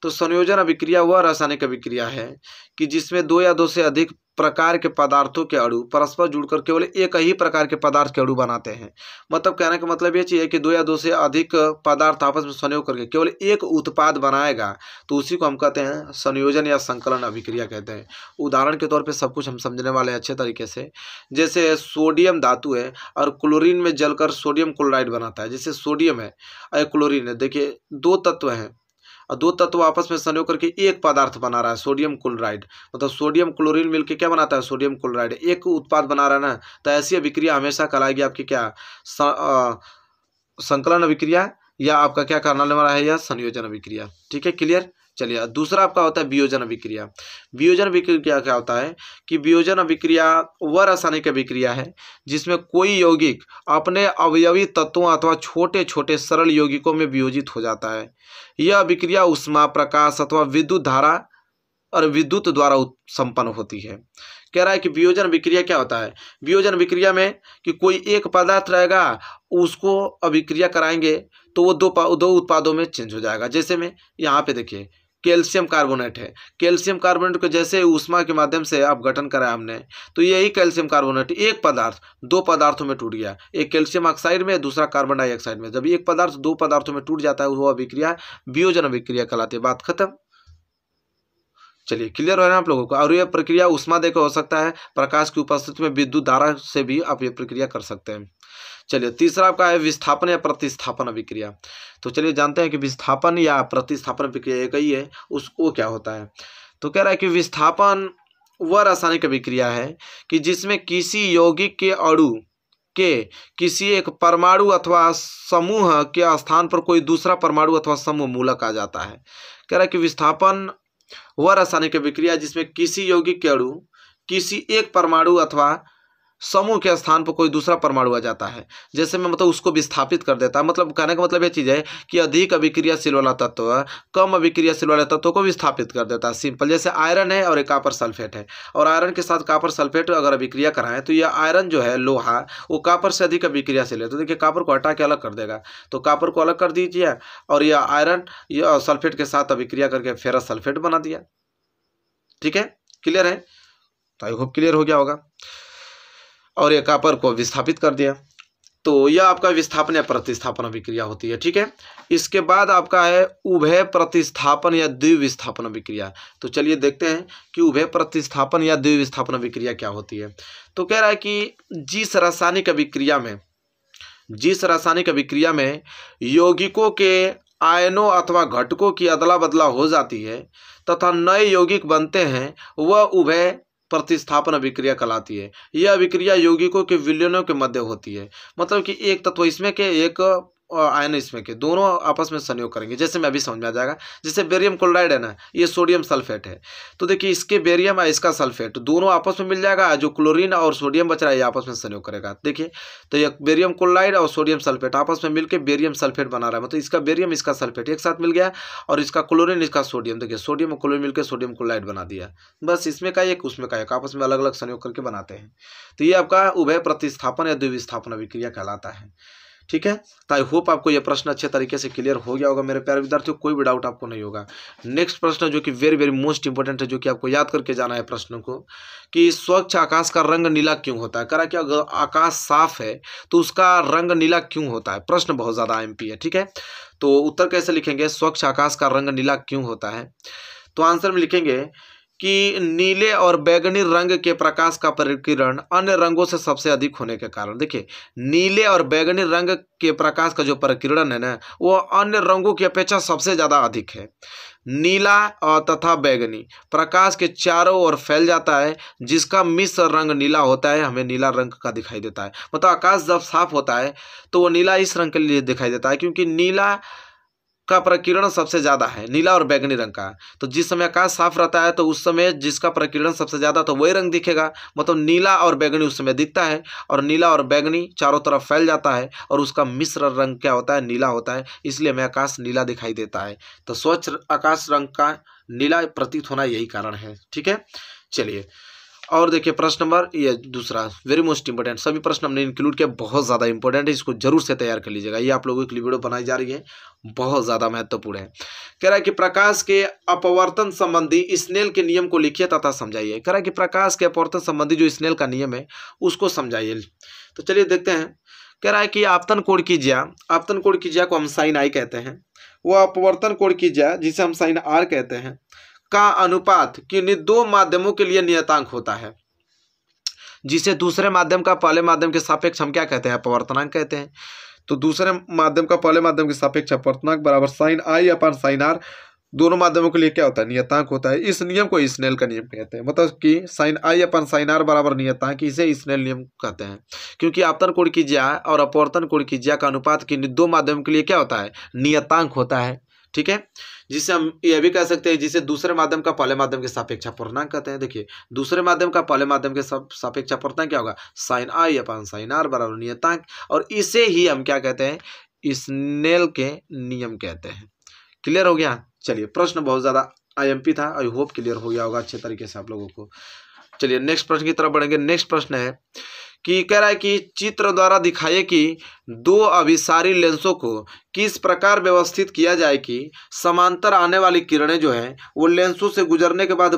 तो संयोजन अभिक्रिया वह रासायनिक अभिक्रिया है कि जिसमें दो या दो से अधिक प्रकार के पदार्थों के अणु परस्पर जुड़कर केवल एक ही प्रकार के पदार्थ के अणु बनाते हैं। मतलब कहने का मतलब ये चीज़ है कि दो या दो से अधिक पदार्थ आपस में संयोग करके केवल एक उत्पाद बनाएगा तो उसी को हम कहते हैं संयोजन या संकलन अभिक्रिया कहते हैं। उदाहरण के तौर पे सब कुछ हम समझने वाले हैं अच्छे तरीके से। जैसे सोडियम धातु है और क्लोरीन में जलकर सोडियम क्लोराइड बनाता है। जैसे सोडियम है और क्लोरीन है, देखिए दो तत्व हैं और दो तत्व आपस में संयोग करके एक पदार्थ बना रहा है सोडियम क्लोराइड। मतलब सोडियम क्लोरीन मिलके क्या बनाता है, सोडियम क्लोराइड, एक उत्पाद बना रहा है ना। तो ऐसी अभिक्रिया हमेशा कहलाएगी आपकी क्या, संकलन अभिक्रिया, या आपका क्या कहलाने वाला है, यह संयोजन अभिक्रिया। ठीक है, क्लियर। चलिए दूसरा आपका होता है वियोजन अभिक्रिया। वियोजन अभिक्रिया क्या होता है कि वियोजन अभिक्रिया वह रासायनिक अभिक्रिया है जिसमें कोई यौगिक अपने अवयवी तत्वों अथवा छोटे छोटे सरल यौगिकों में वियोजित हो जाता है। यह अभिक्रिया ऊष्मा, प्रकाश अथवा विद्युत धारा और विद्युत द्वारा संपन्न होती है। कह रहा है कि वियोजन अभिक्रिया क्या होता है, वियोजन अभिक्रिया में कि कोई एक पदार्थ रहेगा उसको अभिक्रिया कराएंगे तो वो दो उत्पादों में चेंज हो जाएगा। जैसे में यहाँ पे देखिए कैल्शियम कार्बोनेट है, कैल्शियम कार्बोनेट को जैसे ऊष्मा के माध्यम से आप गठन कराया हमने, तो यही कैल्शियम कार्बोनेट एक पदार्थ दो पदार्थों में टूट गया, एक कैल्शियम ऑक्साइड में दूसरा कार्बन डाइऑक्साइड में। जब एक पदार्थ दो पदार्थों में टूट जाता है वो अभिक्रिया वियोजन अभिक्रिया कहलाती है। बात खत्म। चलिए क्लियर हो रहा है आप लोगों को। और यह प्रक्रिया ऊष्मा देकर हो सकता है, प्रकाश की उपस्थिति में विद्युत धारा से भी आप ये प्रक्रिया कर सकते हैं। चलिए तीसरा आपका है विस्थापन या प्रतिस्थापन अभिक्रिया। तो चलिए जानते हैं कि विस्थापन या प्रतिस्थापन अभिक्रिया एक ही है, उसको क्या होता है। तो कह रहा है कि विस्थापन वह रासायनिक अभिक्रिया है कि जिसमें किसी यौगिक के अणु के किसी एक परमाणु अथवा समूह के स्थान पर कोई दूसरा परमाणु अथवा समूह मूलक आ जाता है। कह रहा है कि विस्थापन वह रासायनिक अभिक्रिया जिसमें किसी यौगिक के अणु किसी एक परमाणु अथवा समूह के स्थान पर कोई दूसरा परमाणु आ जाता है, जैसे में मतलब उसको विस्थापित कर देता है। मतलब कहने का मतलब ये चीज़ है कि अधिक अभिक्रियाशील वाला तत्व कम अभिक्रियाशील वाले तत्वों को विस्थापित कर देता है। सिंपल, जैसे आयरन है और एक कॉपर सल्फेट है, और आयरन के साथ कॉपर सल्फेट अगर अभिक्रिया कराएं तो यह आयरन जो है लोहा वो कॉपर से अधिक अभिक्रियाशील है। तो देखिए कॉपर को हटा के अलग कर देगा, तो कॉपर को अलग कर दीजिए और यह आयरन यह सल्फेट के साथ अभिक्रिया करके फेरस सल्फेट बना दिया। ठीक है, क्लियर है? तो आई होप क्लियर हो गया होगा। और ये कॉपर को विस्थापित कर दिया, तो यह आपका विस्थापन या प्रतिस्थापन अभिक्रिया होती है। ठीक है, इसके बाद आपका है उभय प्रतिस्थापन या द्विविस्थापन अभिक्रिया। तो चलिए देखते हैं कि उभय प्रतिस्थापन या द्विविस्थापन अभिक्रिया क्या होती है। तो कह रहा है कि जिस रासायनिक अभिक्रिया में यौगिकों के आयनों अथवा घटकों की अदला बदला हो जाती है तथा नए यौगिक बनते हैं, वह उभय प्रतिस्थापन अभिक्रिया कहलाती है। यह अभिक्रिया यौगिकों के विलयनों के मध्य होती है। मतलब कि एक तत्व इसमें के एक आयन इसमें के दोनों आपस में संयोग करेंगे। जैसे मैं अभी समझ में आ जाएगा, जैसे बेरियम क्लोराइड है ना, ये सोडियम सल्फेट है, तो देखिए इसके बेरियम और इसका सल्फेट दोनों आपस में मिल जाएगा, जो क्लोरीन और सोडियम बच रहा है ये आपस में संयोग करेगा। देखिए तो ये बेरियम क्लोराइड और सोडियम सल्फेट आपस में मिलकर बेरियम सल्फेट बना रहा है। मतलब इसका बेरियम इसका सल्फेट एक साथ मिल गया और इसका क्लोरीन इसका सोडियम, देखिए सोडियम और क्लोरीन मिलकर सोडियम क्लोराइड बना दिया। बस इसमें का एक उसमें का एक आपस में अलग अलग संयोग करके बनाते हैं। तो ये आपका उभय प्रतिस्थापन या द्विविस्थापन अभिक्रिया कहलाता है। ठीक है, तो आई होप आपको यह प्रश्न अच्छे तरीके से क्लियर हो गया होगा मेरे प्यारे विद्यार्थियों, कोई भी डाउट आपको नहीं होगा। नेक्स्ट प्रश्न जो कि वेरी वेरी मोस्ट इंपॉर्टेंट है, जो कि आपको याद करके जाना है प्रश्न को, कि स्वच्छ आकाश का रंग नीला क्यों होता है। करा कि अगर आकाश साफ है तो उसका रंग नीला क्यों होता है। प्रश्न बहुत ज़्यादा IMP है। ठीक है, तो उत्तर कैसे लिखेंगे, स्वच्छ आकाश का रंग नीला क्यों होता है। तो आंसर में लिखेंगे कि नीले और बैगनी रंग के प्रकाश का परिकिरण अन्य रंगों से सबसे अधिक होने के कारण। देखिए नीले और बैगनी रंग के प्रकाश का जो परिकिरण है ना, वो अन्य रंगों की अपेक्षा सबसे ज़्यादा अधिक है। नीला और तथा बैगनी प्रकाश के चारों ओर फैल जाता है, जिसका मिश्र रंग नीला होता है, हमें नीला रंग का दिखाई देता है। मतलब आकाश जब साफ होता है तो वो नीला इस रंग के लिए दिखाई देता है, क्योंकि नीला का प्रकीर्णन सबसे ज़्यादा है, नीला और बैगनी रंग का। तो जिस समय आकाश साफ रहता है तो उस समय जिसका प्रकीर्णन सबसे ज़्यादा तो वही रंग दिखेगा। मतलब नीला और बैगनी उस समय दिखता है, और नीला और बैगनी चारों तरफ फैल जाता है और उसका मिश्र रंग क्या होता है, नीला होता है, इसलिए हमें आकाश नीला दिखाई देता है। तो स्वच्छ आकाश रंग का नीला प्रतीत होना यही कारण है। ठीक है, चलिए और देखिए प्रश्न नंबर ये दूसरा वेरी मोस्ट इंपॉर्टेंट, सभी प्रश्न हमने इंक्लूड किया, बहुत ज़्यादा इंपॉर्टेंट है, इसको जरूर से तैयार कर लीजिएगा। ये आप लोगों के लिए वीडियो बनाई जा रही है, बहुत ज़्यादा महत्वपूर्ण है। कह रहा है कि प्रकाश के अपवर्तन संबंधी स्नेल के नियम को लिखिए तथा समझाइए। कह रहा है कि प्रकाश के अपवर्तन संबंधी जो स्नेल का नियम है उसको समझाइए। तो चलिए देखते हैं। कह रहा है कि आपतन कोण की ज्या को हम साइन आई कहते हैं, वो अपवर्तन कोण की ज्या जिसे हम साइन आर कहते हैं का अनुपात किन्हीं दो माध्यमों के लिए नियतांक होता है, जिसे दूसरे माध्यम का पहले माध्यम के सापेक्ष हम क्या कहते हैं, अपवर्तनांक कहते हैं। तो दूसरे माध्यम का पहले माध्यम के सापेक्ष अपवर्तनांक बराबर sine i upon sine r, दोनों माध्यमों के लिए क्या होता है, नियतांक होता है। इस नियम को स्नेल का नियम कहते हैं। मतलब कि sine i upon sine r बराबर नियतांक, इसे स्नेल नियम कहते हैं, क्योंकि आपतन कोण की ज्या और अपवर्तन कोण की ज्या का अनुपात किन्हीं दो माध्यम के लिए क्या होता है, नियतांक होता है। ठीक है, जिसे हम यह भी कह सकते हैं जिसे दूसरे माध्यम का पहले माध्यम के सापेक्ष अपवर्तनांक कहते हैं। देखिए दूसरे माध्यम का पहले माध्यम के सापेक्ष अपवर्तनांक क्या होगा, sine i upon sine r बराबर नियतांक, और इसे ही हम क्या कहते हैं, स्नेल के नियम कहते हैं। क्लियर हो गया। चलिए प्रश्न बहुत ज़्यादा IMP था, आई होप क्लियर हो गया होगा अच्छे तरीके से आप लोगों को। चलिए नेक्स्ट प्रश्न की तरफ बढ़ेंगे। नेक्स्ट प्रश्न है कि कह रहा है कि चित्र द्वारा दिखाइए कि दो अभिसारी लेंसों को किस प्रकार व्यवस्थित किया जाए कि समांतर आने वाली किरणें जो है वो लेंसों से गुजरने के बाद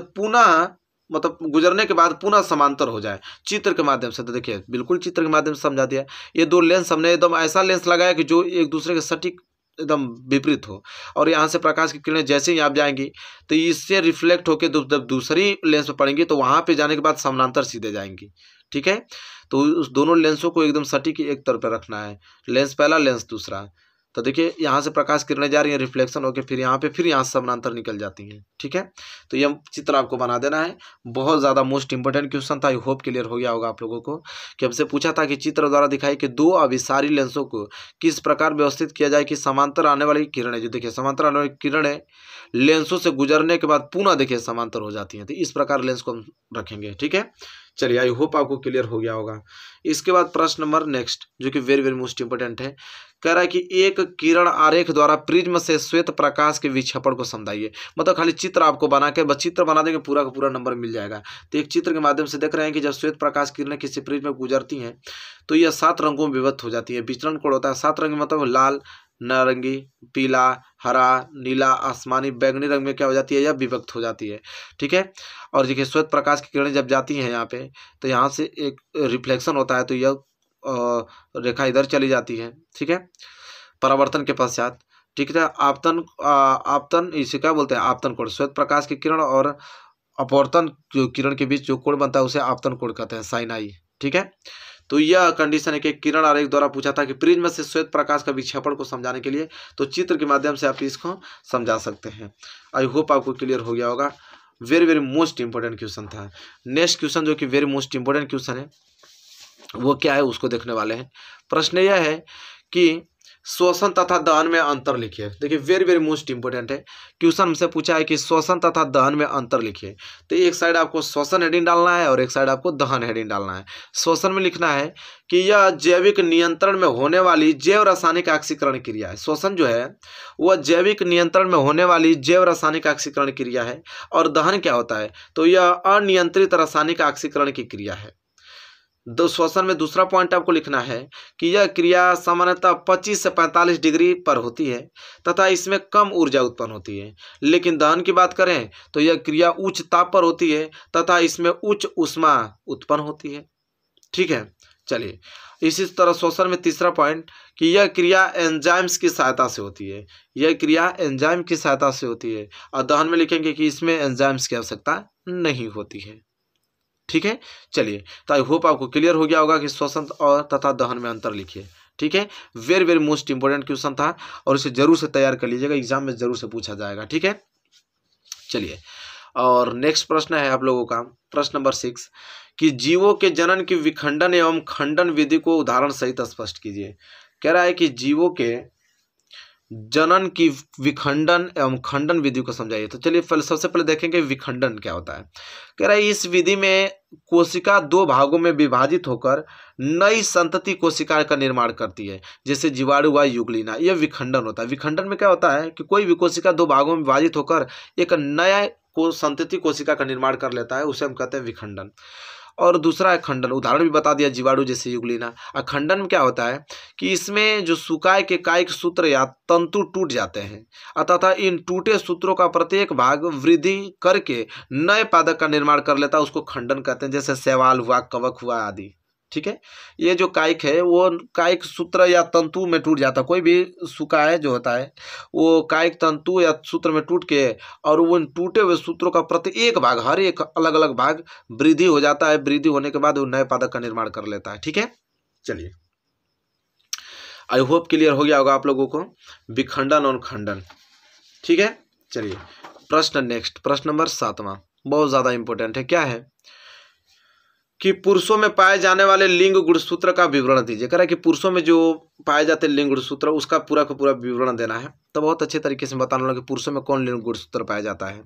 पुनः समांतर हो जाए चित्र के माध्यम से। तो देखिए बिल्कुल चित्र के माध्यम से समझा दिया। ये दो लेंस हमने एकदम ऐसा लेंस लगाया कि जो एक दूसरे के सटीक एकदम विपरीत हो, और यहाँ से प्रकाश की किरणें जैसे ही आप जाएंगी तो इससे रिफ्लेक्ट होकर जब दूसरी लेंस पर पड़ेंगी तो वहाँ पे जाने के बाद समानांतर सीधे जाएंगी। ठीक है, तो उस दोनों लेंसों को एकदम सटीक एक तरफ पर रखना है, लेंस पहला लेंस दूसरा। तो देखिए यहाँ से प्रकाश किरणें जा रही हैं, रिफ्लेक्शन होकर फिर यहाँ पे, फिर यहाँ से समानांतर निकल जाती हैं। ठीक है, तो ये चित्र आपको बना देना है। बहुत ज़्यादा मोस्ट इंपॉर्टेंट क्वेश्चन था, आई होप क्लियर हो गया होगा आप लोगों को। कि हमसे पूछा था कि चित्र द्वारा दिखाई कि दो अभिसारी लेंसों को किस प्रकार व्यवस्थित किया जाए कि समांतर आने वाली किरणें, जो देखिए समांतर आने वाली किरणें लेंसों से गुजरने के बाद पुनः देखिए समांतर हो जाती हैं। तो इस प्रकार लेंस को हम रखेंगे। ठीक है, चलिए आई होप आपको क्लियर हो गया होगा। इसके बाद प्रश्न नंबर नेक्स्ट, जो कि वेरी वेरी मोस्ट इंपोर्टेंट है, कह रहा है कि एक किरण आरेख द्वारा प्रिज्म से श्वेत प्रकाश के विक्षेपण को समझाइए। मतलब खाली चित्र आपको बना के, बस चित्र बना देंगे, पूरा का पूरा नंबर मिल जाएगा। तो एक चित्र के माध्यम से देख रहे हैं कि जब श्वेत प्रकाश किरणें किसी प्रिज्म में गुजरती हैं तो यह 7 रंगों में विभक्त हो जाती है। विचरण कोण होता है 7 रंग, मतलब लाल, नारंगी, पीला, हरा, नीला, आसमानी, बैंगनी रंग में क्या हो जाती है, यह विभक्त हो जाती है। ठीक है, और देखिए श्वेत प्रकाश की किरणें जब जाती हैं यहाँ पे, तो यहाँ से एक रिफ्लेक्शन होता है, तो यह रेखा इधर चली जाती है। ठीक है, परावर्तन के पश्चात। ठीक है, आपतन इसे क्या बोलते हैं, आपतन कोण। श्वेत प्रकाश की किरण और अपवर्तन जो किरण के बीच जो कोण बनता है उसे आपतन कोण कहते हैं, साइन आई। ठीक है, तो यह कंडीशन है कि किरण आरेख द्वारा पूछा था कि प्रिज्म से श्वेत प्रकाश का विक्षेपण को समझाने के लिए, तो चित्र के माध्यम से आप इसको समझा सकते हैं। आई होप आपको क्लियर हो गया होगा। Very very most important question था। नेक्स्ट क्वेश्चन जो कि वेरी मोस्ट इंपॉर्टेंट क्वेश्चन है वो क्या है उसको देखने वाले हैं। प्रश्न यह है कि श्वसन तथा दहन में अंतर लिखिए। देखिए वेरी वेरी मोस्ट इंपॉर्टेंट है। क्वेश्चन हमसे पूछा है कि श्वसन तथा दहन में अंतर लिखिए। तो एक साइड आपको श्वसन हेडिंग डालना है और एक साइड आपको दहन हेडिंग डालना है। श्वसन में लिखना है कि यह जैविक नियंत्रण में होने वाली जैव रासायनिक ऑक्सीकरण क्रिया है। श्वसन जो है वह जैविक नियंत्रण में होने वाली जैव रासायनिक ऑक्सीकरण क्रिया है। और दहन क्या होता है, तो यह अनियंत्रित रासायनिक ऑक्सीकरण की क्रिया है। श्वसन में दूसरा पॉइंट आपको लिखना है कि यह क्रिया सामान्यतः 25 से 45 डिग्री पर होती है तथा इसमें कम ऊर्जा उत्पन्न होती है। लेकिन दहन की बात करें तो यह क्रिया उच्च ताप पर होती है तथा इसमें उच्च ऊष्मा उत्पन्न होती है। ठीक है, चलिए इसी तरह श्वसन में तीसरा पॉइंट कि यह क्रिया एंजाइम्स की सहायता से होती है। यह क्रिया एंजाइम की सहायता से होती है। और दहन में लिखेंगे कि इसमें एंजाइम्स की आवश्यकता नहीं होती है। ठीक है, चलिए तो आई होप आपको क्लियर हो गया होगा कि श्वसन और तथा दहन में अंतर लिखिए। ठीक है, very very most important question था और इसे जरूर से तैयार कर लीजिएगा, एग्जाम में जरूर से पूछा जाएगा। ठीक है, चलिए और नेक्स्ट प्रश्न है आप लोगों का प्रश्न नंबर 6 कि जीवों के जनन की विखंडन एवं खंडन विधि को उदाहरण सहित स्पष्ट कीजिए। कह रहा है कि जीवों के जनन की विखंडन एवं खंडन विधि को समझाइए। तो चलिए सबसे पहले देखेंगे विखंडन क्या होता है। कह रहा है इस विधि में कोशिका 2 भागों में विभाजित होकर नई संतति कोशिका का निर्माण करती है, जैसे जीवाणु व यूग्लिना। यह विखंडन होता है। विखंडन में क्या होता है कि कोई भी कोशिका 2 भागों में विभाजित होकर एक नया संतति कोशिका का निर्माण कर लेता है, उसे हम कहते हैं विखंडन। और दूसरा है खंडन, उदाहरण भी बता दिया जीवाणु जैसे यूग्लिना। खंडन में क्या होता है कि इसमें जो सुकाय के कायिक सूत्र या तंतु टूट जाते हैं तथा इन टूटे सूत्रों का प्रत्येक भाग वृद्धि करके नए पादप का निर्माण कर लेता है, उसको खंडन कहते हैं। जैसे शैवाल हुआ, कवक हुआ आदि। ठीक है, ये जो कायिक है वो कायिक सूत्र या तंतु में टूट जाता है। कोई भी सुकाय जो होता है वो कायिक तंतु या सूत्र में टूट के और वो टूटे हुए सूत्रों का प्रत्येक भाग, हर एक अलग अलग भाग वृद्धि हो जाता है। वृद्धि होने के बाद वो नए पादप का निर्माण कर लेता है। ठीक है, चलिए आई होप क्लियर हो गया होगा आप लोगों को विखंडन और खंडन। ठीक है, चलिए प्रश्न नेक्स्ट, प्रश्न नंबर 7वां बहुत ज्यादा इंपॉर्टेंट है। क्या है कि पुरुषों में पाए जाने वाले लिंग गुणसूत्र का विवरण दीजिए। कह रहा है कि पुरुषों में जो पाए जाते हैं लिंग गुणसूत्र उसका पूरा का पूरा विवरण देना है। तो बहुत अच्छे तरीके से बताना होगा कि पुरुषों में कौन लिंग गुणसूत्र पाया जाता है।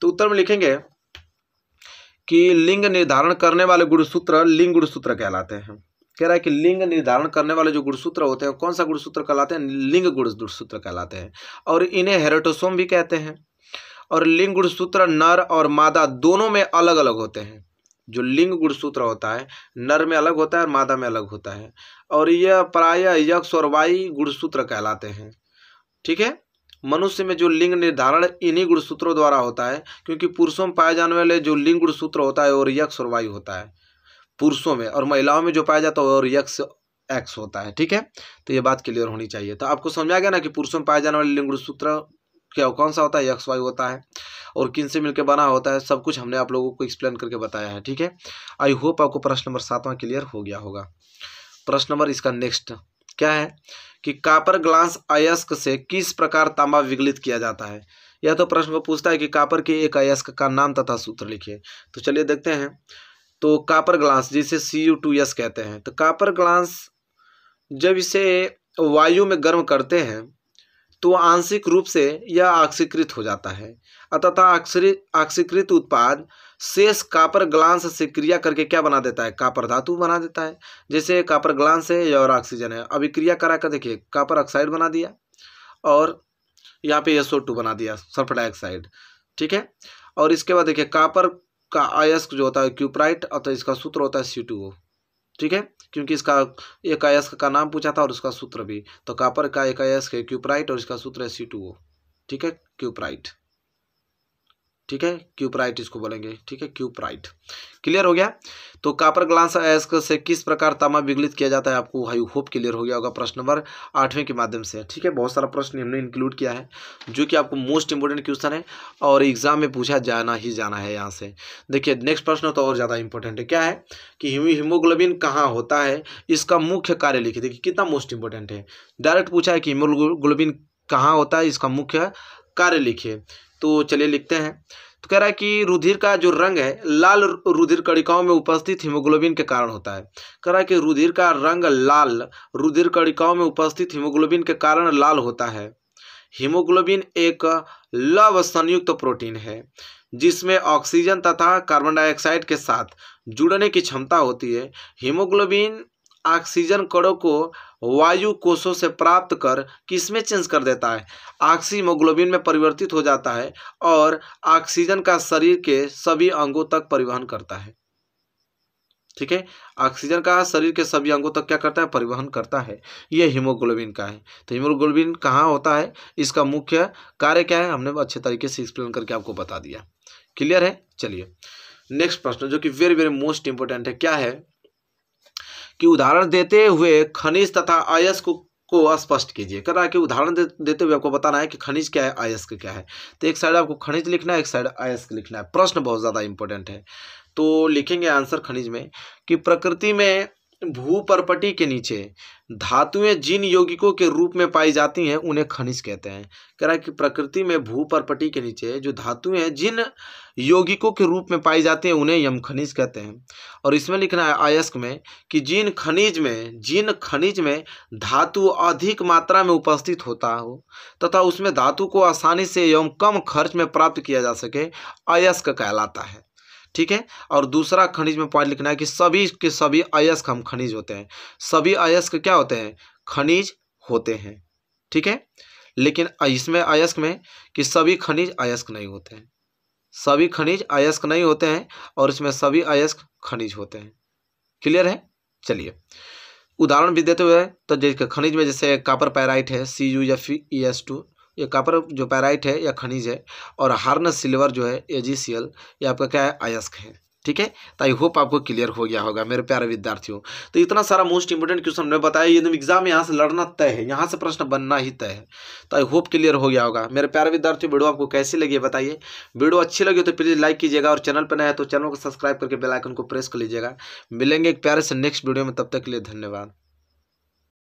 तो उत्तर में लिखेंगे कि लिंग निर्धारण करने वाले गुणसूत्र लिंग गुणसूत्र कहलाते हैं। कह रहा है कि लिंग निर्धारण करने वाले जो गुणसूत्र होते हैं कौन सा गुणसूत्र कहलाते हैं, लिंग गुणसूत्र कहलाते हैं। और इन्हें हेरेटोसोम भी कहते हैं। और लिंग गुणसूत्र नर और मादा दोनों में अलग अलग होते हैं। जो लिंग गुणसूत्र होता है नर में अलग होता है और मादा में अलग होता है। और यह प्रायः यक्ष और वाई गुणसूत्र कहलाते हैं। ठीक है, मनुष्य में जो लिंग निर्धारण इन्हीं गुणसूत्रों द्वारा होता है, क्योंकि पुरुषों में पाए जाने वाले जो लिंग गुणसूत्र होता है और यक्ष और वाई होता है पुरुषों में, और महिलाओं में जो पाया जाता है और यक्ष एक्स होता है। ठीक है, तो ये बात क्लियर होनी चाहिए। तो आपको समझा गया ना कि पुरुषों में पाए जाने वाले लिंग गुणसूत्र क्या कौन सा होता है, यक्ष वाई होता है और किन से मिलकर बना होता है, सब कुछ हमने आप लोगों को एक्सप्लेन करके बताया है। ठीक है, आई होप आपको प्रश्न नंबर 7वां क्लियर हो गया होगा। प्रश्न नंबर इसका नेक्स्ट क्या है कि कॉपर ग्लास अयस्क से किस प्रकार तांबा विगलित किया जाता है। यह तो प्रश्न को पूछता है कि कॉपर के एक अयस्क का नाम तथा सूत्र लिखिए। तो चलिए देखते हैं। तो कॉपर ग्लास जिसे Cu2S कहते हैं, तो कॉपर ग्लास जब इसे वायु में गर्म करते हैं तो आंशिक रूप से यह ऑक्सीकृत हो जाता है, अतः ऑक्सीकृत उत्पाद शेष कॉपर ग्लास से क्रिया करके क्या बना देता है, कॉपर धातु बना देता है। जैसे कॉपर ग्लास है और ऑक्सीजन है, अभी क्रिया करा कर देखिए कॉपर ऑक्साइड बना दिया और यहाँ पे SO2 बना दिया, सल्फर डाइऑक्साइड, ठीक है। और इसके बाद देखिए कॉपर का अयस्क जो होता है क्यूप्राइट, अतः इसका सूत्र होता है C2O, ठीक है, क्योंकि इसका एक अयस्क का नाम पूछा था और उसका सूत्र भी। तो कॉपर का एक अयस्क है क्यूप्राइट और इसका सूत्र है C2O, ठीक है, क्यूप्राइट, ठीक है, क्यूप्राइट इसको बोलेंगे, ठीक है, क्यूप्राइट। क्लियर हो गया। तो कॉपर ग्लास अयस्क से किस प्रकार तांबा विगलित किया जाता है, आपको आई होप क्लियर हो गया होगा प्रश्न नंबर 8वें के माध्यम से, ठीक है। बहुत सारा प्रश्न हमने इंक्लूड किया है जो कि आपको मोस्ट इंपोर्टेंट क्वेश्चन है और एग्जाम में पूछा जाना ही जाना है यहाँ से। देखिए नेक्स्ट प्रश्न तो और ज़्यादा इंपॉर्टेंट है, क्या है कि हीमोग्लोबिन कहाँ होता है, इसका मुख्य कार्य लिखिए। देखिए कितना मोस्ट इंपॉर्टेंट है, डायरेक्ट पूछा है कि हीमोग्लोबिन कहाँ होता है, इसका मुख्य कार्य लिखिए। तो चलिए लिखते हैं। तो कह रहा है कि रुधिर का जो रंग है लाल रुधिर कणिकाओं में उपस्थित हीमोग्लोबिन के कारण होता है। कह रहा है कि रुधिर का रंग लाल रुधिर कणिकाओं में उपस्थित हीमोग्लोबिन के कारण लाल होता है। हीमोग्लोबिन एक लवण संयुक्त प्रोटीन है जिसमें ऑक्सीजन तथा कार्बन डाइऑक्साइड के साथ जुड़ने की क्षमता होती है। हीमोग्लोबिन ऑक्सीजन कणों को वायु कोशों से प्राप्त कर किसमें चेंज कर देता है, ऑक्सीहीमोग्लोबिन में परिवर्तित हो जाता है और ऑक्सीजन का शरीर के सभी अंगों तक परिवहन करता है, ठीक है। ऑक्सीजन का शरीर के सभी अंगों तक क्या करता है, परिवहन करता है। यह हीमोग्लोबिन का है। तो हीमोग्लोबिन कहाँ होता है, इसका मुख्य कार्य क्या है, हमने अच्छे तरीके से एक्सप्लेन करके आपको बता दिया। क्लियर है। चलिए नेक्स्ट प्रश्न जो कि वेरी वेरी मोस्ट इंपोर्टेंट है, क्या है कि उदाहरण देते हुए खनिज तथा अयस्क को स्पष्ट कीजिए। कर रहा है कि उदाहरण देते हुए आपको बताना है कि खनिज क्या है, अयस्क क्या है। तो एक साइड आपको खनिज लिखना है, एक साइड अयस्क लिखना है। प्रश्न बहुत ज़्यादा इंपॉर्टेंट है। तो लिखेंगे आंसर खनिज में कि प्रकृति में भूपर्पटी के नीचे धातुएं जिन यौगिकों के रूप में पाई जाती हैं उन्हें खनिज कहते हैं। कह रहा है कि प्रकृति में भूपर्पटी के नीचे जो धातुएं जिन यौगिकों के रूप में पाई जाती हैं उन्हें यम खनिज कहते हैं। और इसमें लिखना है अयस्क में कि जिन खनिज में धातु अधिक मात्रा में उपस्थित होता हो तथा उसमें धातु को आसानी से एवं कम खर्च में प्राप्त किया जा सके, अयस्क कहलाता है, ठीक है। और दूसरा खनिज में पॉइंट लिखना है कि सभी के सभी अयस्क हम खनिज होते हैं। सभी अयस्क क्या होते हैं, खनिज होते हैं, ठीक है। लेकिन इसमें अयस्क में कि सभी खनिज अयस्क नहीं होते हैं, सभी खनिज अयस्क नहीं होते हैं और इसमें सभी अयस्क खनिज होते हैं। क्लियर है। चलिए उदाहरण भी देते हुए, तो जैसे खनिज में जैसे कॉपर पैराइट है CuFeS2, ये कॉपर जो पैराइट है या खनिज है, और हार्न सिल्वर जो है AgCl ये आपका क्या है, अयस्क है, ठीक है। तो आई होप आपको क्लियर हो गया होगा मेरे प्यारे विद्यार्थियों। तो इतना सारा मोस्ट इंपोर्टेंट क्वेश्चन हमने बताया, ये एग्जाम यहाँ से लड़ना तय है, यहाँ से प्रश्न बनना ही तय है। तो आई होप क्लियर हो गया होगा मेरे प्यारे विद्यार्थियों। वीडियो आपको कैसी लगी है बताइए। वीडियो अच्छी लगी तो प्लीज़ लाइक कीजिएगा और चैनल पर नया है तो चैनल को सब्सक्राइब करके बेल आइकन को प्रेस कर लीजिएगा। मिलेंगे एक प्यारे से नेक्स्ट वीडियो में, तब तक के लिए धन्यवाद।